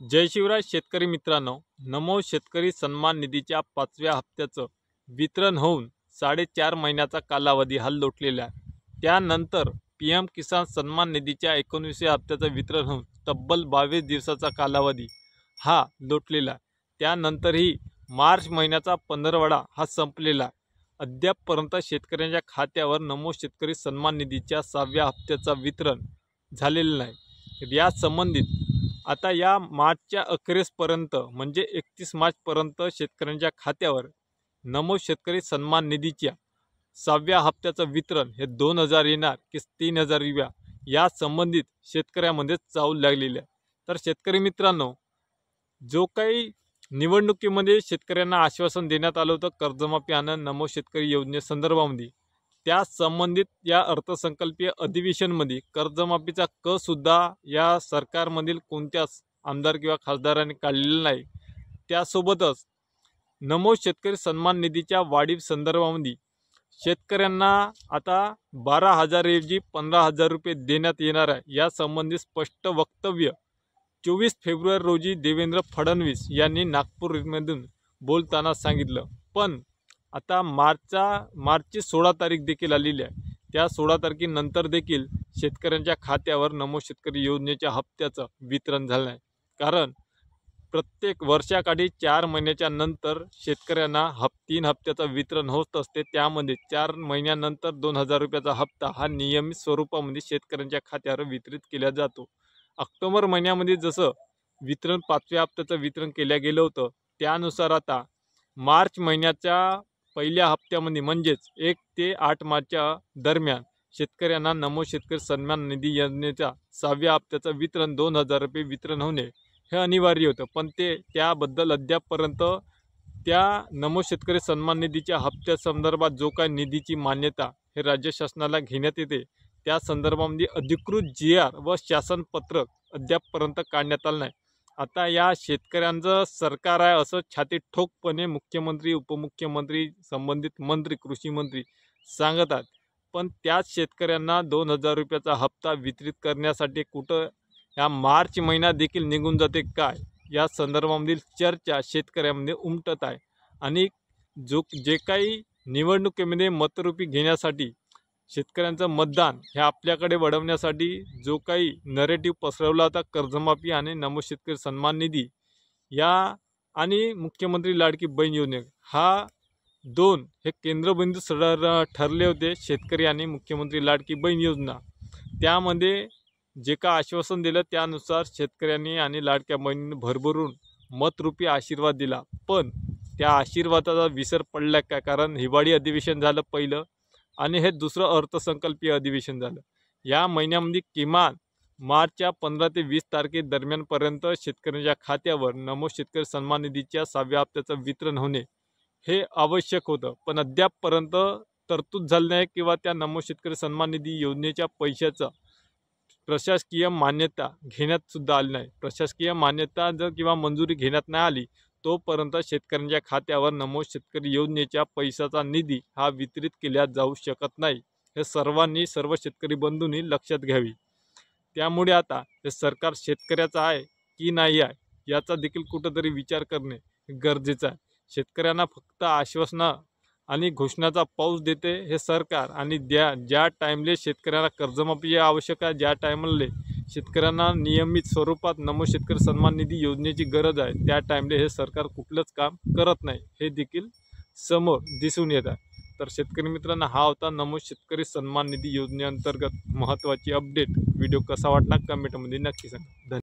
जय शिवराय शेतकरी मित्रांनो, नमो शेतकरी सन्मान निधीच्या 5व्या हप्त्याचं वितरण होऊन 4.5 महिन्याचा कालावधी हा लोटलेला आहे। त्यानंतर PM किसान सन्मान निधीच्या 19व्या हप्त्याचं वितरण होऊन तब्बल 22 दिवसाचा कालावधी हा लोटलेला आहे। त्यानंतरही मार्च महिन्याचा 15वाडा हा संपलेला आहे। अद्यापपर्यंत शेतकऱ्यांच्या खात्यावर नमो शेतकरी सन्मान निधीच्या 6व्या हप्त्याचा वितरण झालेलं नाही। या संबंधित आता या मार्चच्या अखेरीसपर्यंत म्हणजे 31 मार्चपर्यंत शेतकऱ्यांच्या खात्यावर नमो शेतकरी सन्मान निधीच्या 6व्या हप्त्याचं वितरण हे 2000 येणार की 3000 या संबंधित शेतकऱ्यांमध्ये चाहूल लागलेली आहे। तर शेतकरी मित्रांनो, जो काही निवडणुकीमध्ये शेतकऱ्यांना आश्वासन देण्यात आलं होतं कर्जमाफी आणि नमो शेतकरी योजनेसंदर्भामध्ये, त्या संबंधित या अर्थसंकल्पीय अधिवेशनमध्ये कर्जमाफीचा क सुद्धा या सरकारमधील कोणत्याच आमदार किंवा खासदारांनी काढलेला नाही। त्यासोबतच नमो शेतकरी सन्मान निधीच्या वाढीव संदर्भामध्ये शेतकऱ्यांना आता 12,000 ऐवजी 15,000 रुपये देण्यात येणार आहे। या संबंधी स्पष्ट वक्तव्य 24 फेब्रुवारी रोजी देवेंद्र फडणवीस यांनी नागपूरमधून बोलताना सांगितलं। पण आता मार्चची 16 तारीख देखील आलेली आहे। त्या 16 तारखेनंतर देखील शेतकऱ्यांच्या खात्यावर नमो शेतकरी योजनेच्या हप्त्याचं वितरण झालं नाही। कारण प्रत्येक वर्षाकाठी 4 महिन्याच्या नंतर शेतकऱ्यांना 3 हप्त्याचं वितरण होत असते। त्यामध्ये 4 महिन्यानंतर 2000 रुपयाचा हप्ता हा नियमित स्वरूपामध्ये शेतकऱ्यांच्या खात्यावर वितरित केला जातो। ऑक्टोबर महिन्यामध्ये जसं वितरण 5व्या हप्त्याचं वितरण केलं गेलं होतं, त्यानुसार आता मार्च महिन्याच्या पहिल्या हप्त्यामध्ये म्हणजेच 1 ते 8 मार्चच्या दरम्यान शेतकऱ्यांना नमो शेतकरी सन्मान निधी योजनेच्या 6व्या हप्त्याचं वितरण 2000 रुपये वितरण होणे हे अनिवार्य होतं। पण त्याबद्दल अद्यापपर्यंत त्या नमो शेतकरी सन्मान निधीच्या हप्त्यासंदर्भात जो काही निधीची मान्यता हे राज्य शासनाला घेण्यात येते, त्या संदर्भामध्ये अधिकृत GR व शासनपत्रक अद्यापपर्यंत काढण्यात आलं नाही। आता या शेतकऱ्यांचं सरकार आहे असं छाती ठोकपणे मुख्यमंत्री, उपमुख्यमंत्री, संबंधित मंत्री, कृषी मंत्री सांगत आहेत। पण त्याच शेतकऱ्यांना 2000 रुपयाचा हप्ता वितरित करण्यासाठी कुठं या मार्च महिना देखील निघून जाते काय, या संदर्भामधील चर्चा शेतकऱ्यांमध्ये उमटत आहे। आणि जे काही निवडणुकीमध्ये मतरूपी घेण्यासाठी शेतकऱ्यांचं मतदान हे आपल्याकडे वळवण्यासाठी जो काही नरेटिव्ह पसरवला होता कर्जमाफी आणि नमो शेतकरी सन्मान निधी या आणि मुख्यमंत्री लाडकी बहीण योजने, हा 2 हे केंद्रबिंदू ठरले होते शेतकरी आणि मुख्यमंत्री लाडकी बहीण योजना। त्यामध्ये जे का आश्वासन दिलं त्यानुसार शेतकऱ्यांनी आणि लाडक्या बहिणींनी भरभरून मतरूपी आशीर्वाद दिला। पण त्या आशीर्वादाचा विसर पडला काय, कारण हिवाळी अधिवेशन झालं पहिलं आणि हे दुसरं अर्थसंकल्पीय अधिवेशन झालं। या महिन्यामध्ये किमान मार्चच्या 15 ते 20 तारखेदरम्यानपर्यंत शेतकऱ्यांच्या खात्यावर नमो शेतकरी सन्मान निधीच्या 6व्या हप्त्याचं वितरण होणे हे आवश्यक होतं। पण अद्यापपर्यंत तरतूद झाली नाही किंवा त्या नमो शेतकरी सन्मान निधी योजनेच्या पैशाचं प्रशासकीय मान्यता घेण्यात सुद्धा आली नाही। प्रशासकीय मान्यता जर किंवा मंजुरी घेण्यात नाही आली तोपर्यंत शेतकऱ्यांच्या खात्यावर नमो शेतकरी योजनेच्या पैशाचा निधी हा वितरित केला जाऊ शकत नाही। हे सर्व शेतकरी बंधूंनी लक्षात घ्यावी। त्यामुळे आता हे सरकार शेतकऱ्याचं आहे की नाही आहे याचा देखील कुठंतरी विचार करणे गरजेचं आहे। शेतकऱ्यांना फक्त आश्वासनं आणि घोषणाचा पाऊस देते हे सरकार, आणि ज्या टाईमले शेतकऱ्यांना कर्जमाफी आवश्यक आहे, ज्या टाईमला शेतकऱ्यांना नियमित स्वरूपात नमो शेतकरी सन्मान निधी योजनेची गरज आहे, त्या टाईमले हे सरकार कुठलंच काम करत नाही, हे देखील समोर दिसून येत आहे। तर शेतकरी मित्रांनो, हा होता नमो शेतकरी सन्मान निधी योजनेअंतर्गत महत्त्वाची अपडेट। व्हिडिओ कसा वाटला कमेंटमध्ये नक्की सांगा। धन्यवाद।